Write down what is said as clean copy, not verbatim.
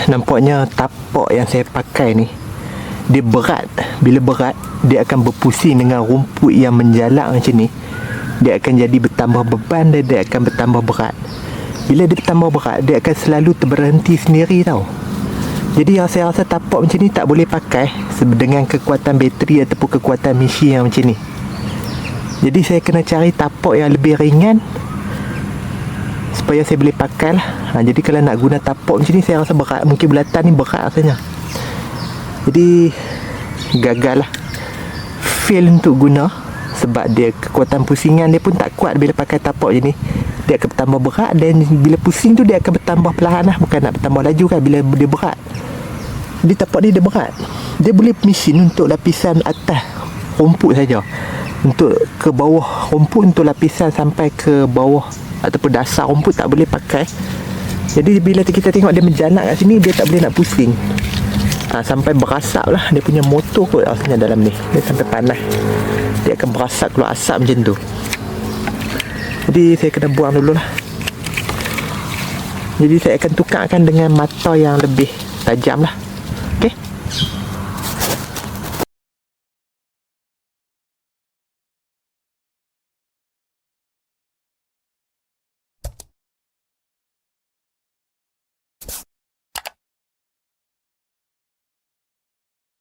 nampaknya tapak yang saya pakai ni dia berat. Bila berat, dia akan berpusing dengan rumput yang menjalak macam ni. Dia akan jadi bertambah beban dan dia akan bertambah berat. Bila dia bertambah berat, dia akan selalu terberhenti sendiri tau. Jadi saya rasa tapak macam ni tak boleh pakai dengan kekuatan bateri ataupun kekuatan mesin yang macam ni. Jadi saya kena cari tapak yang lebih ringan supaya saya boleh pakai lah. Jadi kalau nak guna tapak macam ni saya rasa berat. Mungkin bulatan ni berat rasanya. Jadi gagal lah, fail untuk guna. Sebab dia kekuatan pusingan dia pun tak kuat bila pakai tapak macam ni. Dia akan bertambah berat. Dan bila pusing tu dia akan bertambah perlahan lah, bukan nak bertambah laju kan bila dia berat. Jadi tapak ni dia berat. Dia boleh mesin untuk lapisan atas rumput saja. Untuk ke bawah rumput, untuk lapisan sampai ke bawah ataupun dasar rumput tak boleh pakai. Jadi bila kita tengok dia menjanak kat sini, dia tak boleh nak pusing. Sampai berasap lah. Dia punya motor kot rasanya dalam ni. Dia sampai panas, dia akan berasap, keluar asap macam tu. Jadi saya kena buang dulu lah. Jadi saya akan tukarkan dengan mata yang lebih tajam lah.